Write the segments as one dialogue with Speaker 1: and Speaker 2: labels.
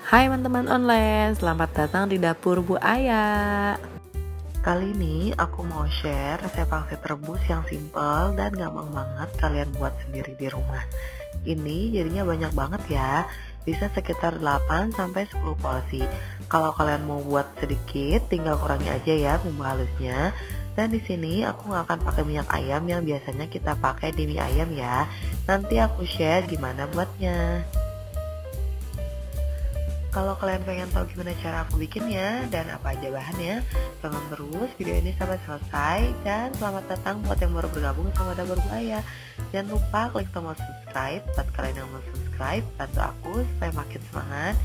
Speaker 1: Hai teman-teman online, selamat datang di dapur Bu Aya. Kali ini aku mau share resep pangsit rebus yang simple dan gampang banget kalian buat sendiri di rumah. Ini jadinya banyak banget ya, bisa sekitar 8-10 porsi. Kalau kalian mau buat sedikit, tinggal kurangi aja ya bumbu halusnya. Dan di sini aku nggak akan pakai minyak ayam yang biasanya kita pakai di mie ayam ya. Nanti aku share gimana buatnya. Kalau kalian pengen tahu gimana cara aku bikinnya dan apa aja bahannya, tonton terus video ini sampai selesai. Dan selamat datang buat yang baru bergabung sama Dapur Bu Aya. Jangan lupa klik tombol subscribe buat kalian yang mau subscribe. Bantu aku supaya makin semangat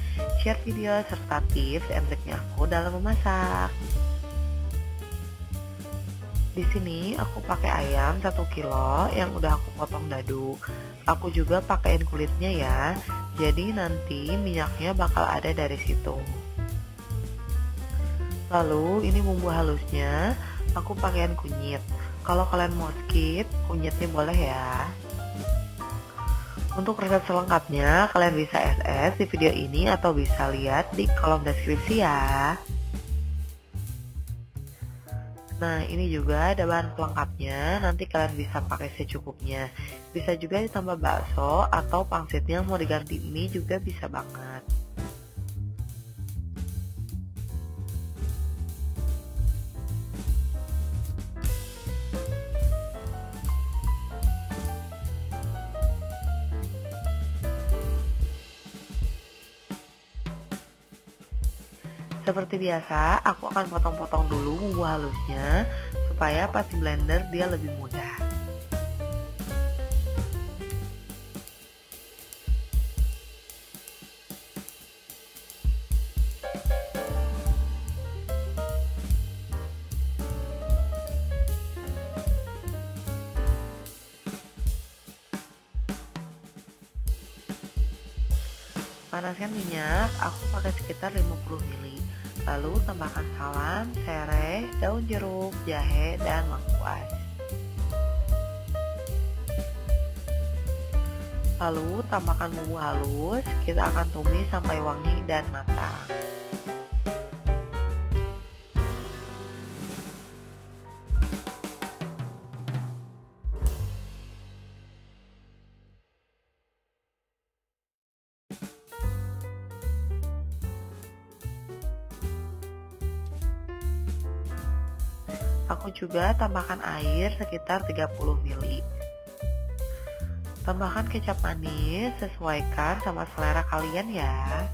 Speaker 1: share video serta tips and triknya aku dalam memasak. Di sini aku pakai ayam 1 kilo yang udah aku potong dadu. Aku juga pakaiin kulitnya ya. Jadi nanti minyaknya bakal ada dari situ. Lalu ini bumbu halusnya, aku pakaiin kunyit. Kalau kalian mau skip, kunyitnya boleh ya. Untuk resep selengkapnya, kalian bisa SS di video ini atau bisa lihat di kolom deskripsi ya. Nah, ini juga ada bahan pelengkapnya, nanti kalian bisa pakai secukupnya. Bisa juga ditambah bakso atau pangsitnya mau diganti mie juga bisa banget. Seperti biasa, aku akan potong-potong dulu bumbu halusnya supaya pas di blender dia lebih mudah. Panaskan minyak, aku pakai sekitar 50 ml. Lalu tambahkan salam, serai, daun jeruk, jahe, dan lengkuas. Lalu tambahkan bumbu halus, kita akan tumis sampai wangi dan matang. Aku juga tambahkan air sekitar 30 ml. Tambahkan kecap manis, sesuaikan sama selera kalian ya.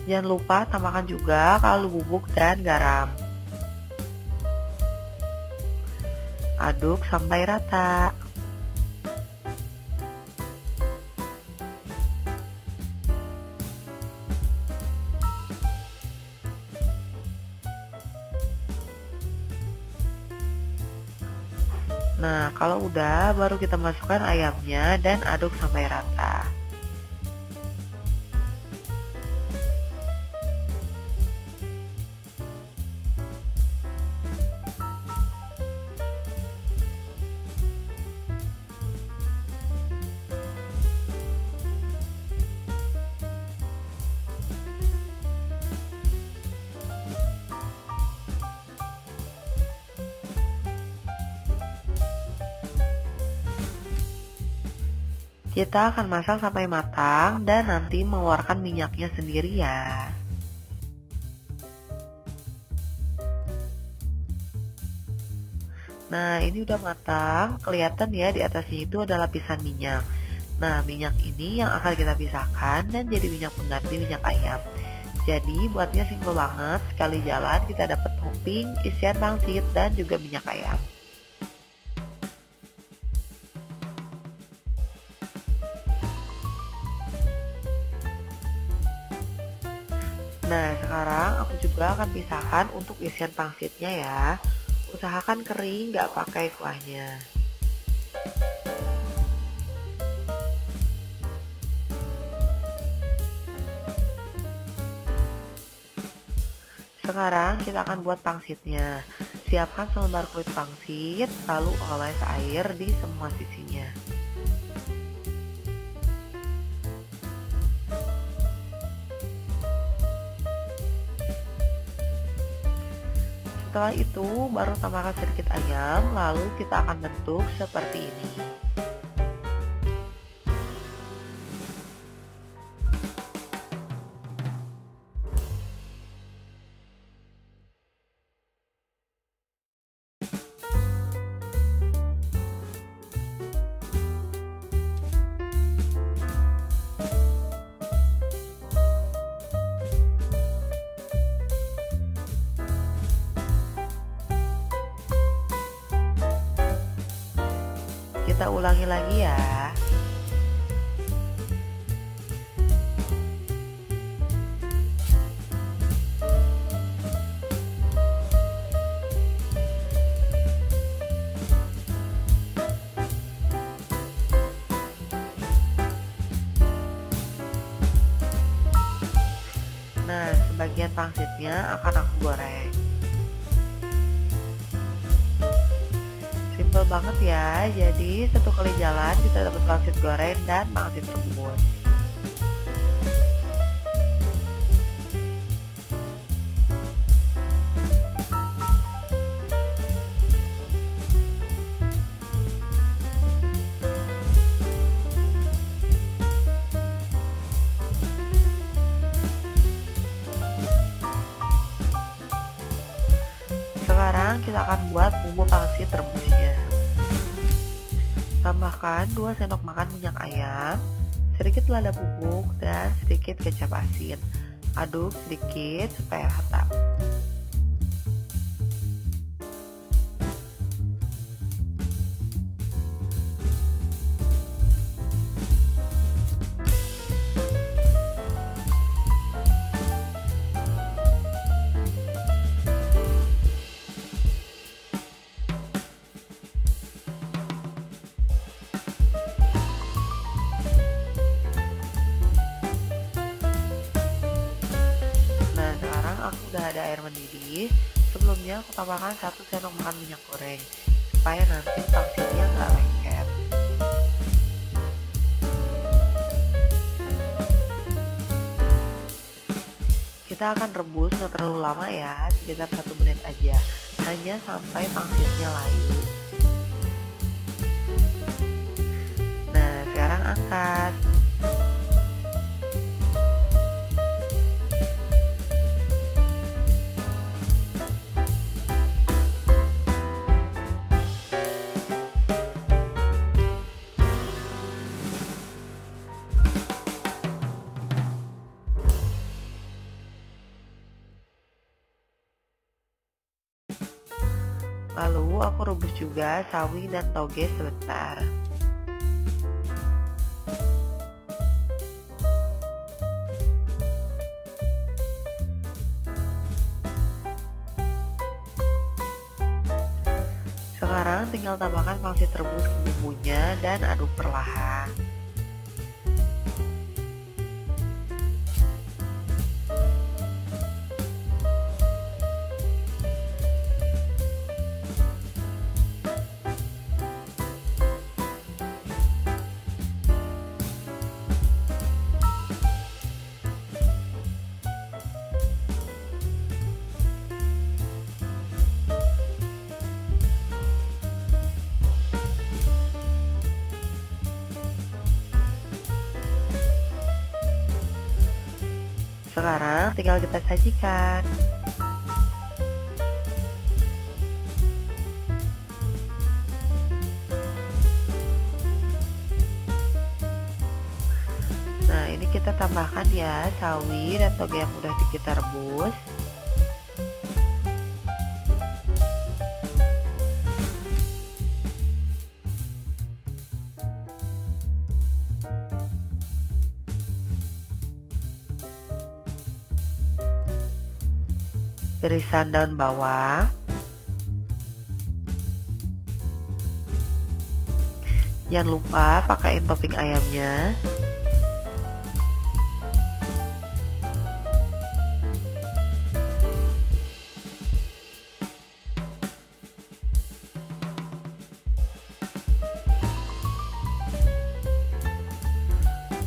Speaker 1: Jangan lupa tambahkan juga kaldu bubuk dan garam. Aduk sampai rata. Nah, kalau udah, baru kita masukkan ayamnya dan aduk sampai rata. Kita akan masak sampai matang dan nanti mengeluarkan minyaknya sendiri ya. Nah, ini udah matang, kelihatan ya di atasnya itu ada lapisan minyak. Nah, minyak ini yang akan kita pisahkan dan jadi minyak pengganti minyak ayam. Jadi buatnya simpel banget, sekali jalan kita dapat topping, isian pangsit dan juga minyak ayam. Nah, sekarang aku juga akan pisahkan untuk isian pangsitnya ya. Usahakan kering, nggak pakai kuahnya. Sekarang kita akan buat pangsitnya. Siapkan selembar kulit pangsit, lalu oles air di semua sisinya. Setelah itu, baru tambahkan sedikit ayam, lalu kita akan bentuk seperti ini. Kita ulangi lagi ya. Nah, sebagian pangsitnya akan aku goreng. Simple banget ya, jadi satu kali jalan kita dapat pangsit goreng dan pangsit rebus. Sekarang kita akan buat bumbu pangsit rebusnya. Tambahkan 2 sendok makan minyak ayam, sedikit lada bubuk, dan sedikit kecap asin. Aduk sedikit supaya rata. Aku udah ada air mendidih. Sebelumnya aku tambahkan 1 sendok makan minyak goreng supaya nanti pangsitnya nggak lengket. Kita akan rebus nggak terlalu lama ya, sekitar 1 menit aja, hanya sampai pangsitnya layu. Nah, sekarang angkat. Lalu aku rebus juga sawi dan toge sebentar. Sekarang tinggal tambahkan pangsit rebus ke bumbunya dan aduk perlahan. Sekarang tinggal kita sajikan. Nah, ini kita tambahkan ya sawi dan toge yang udah kita rebus. Irisan daun bawang, jangan lupa pakaiin topping ayamnya,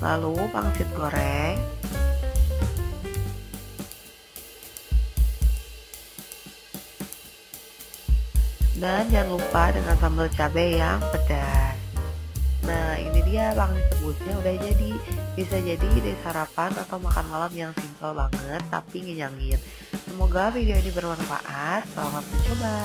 Speaker 1: lalu pangsit goreng, dan jangan lupa dengan sambal cabai yang pedas. Nah, ini dia pangsit rebusnya udah jadi. Bisa jadi ide sarapan atau makan malam yang simple banget tapi ngenyangin. Semoga video ini bermanfaat. Selamat mencoba.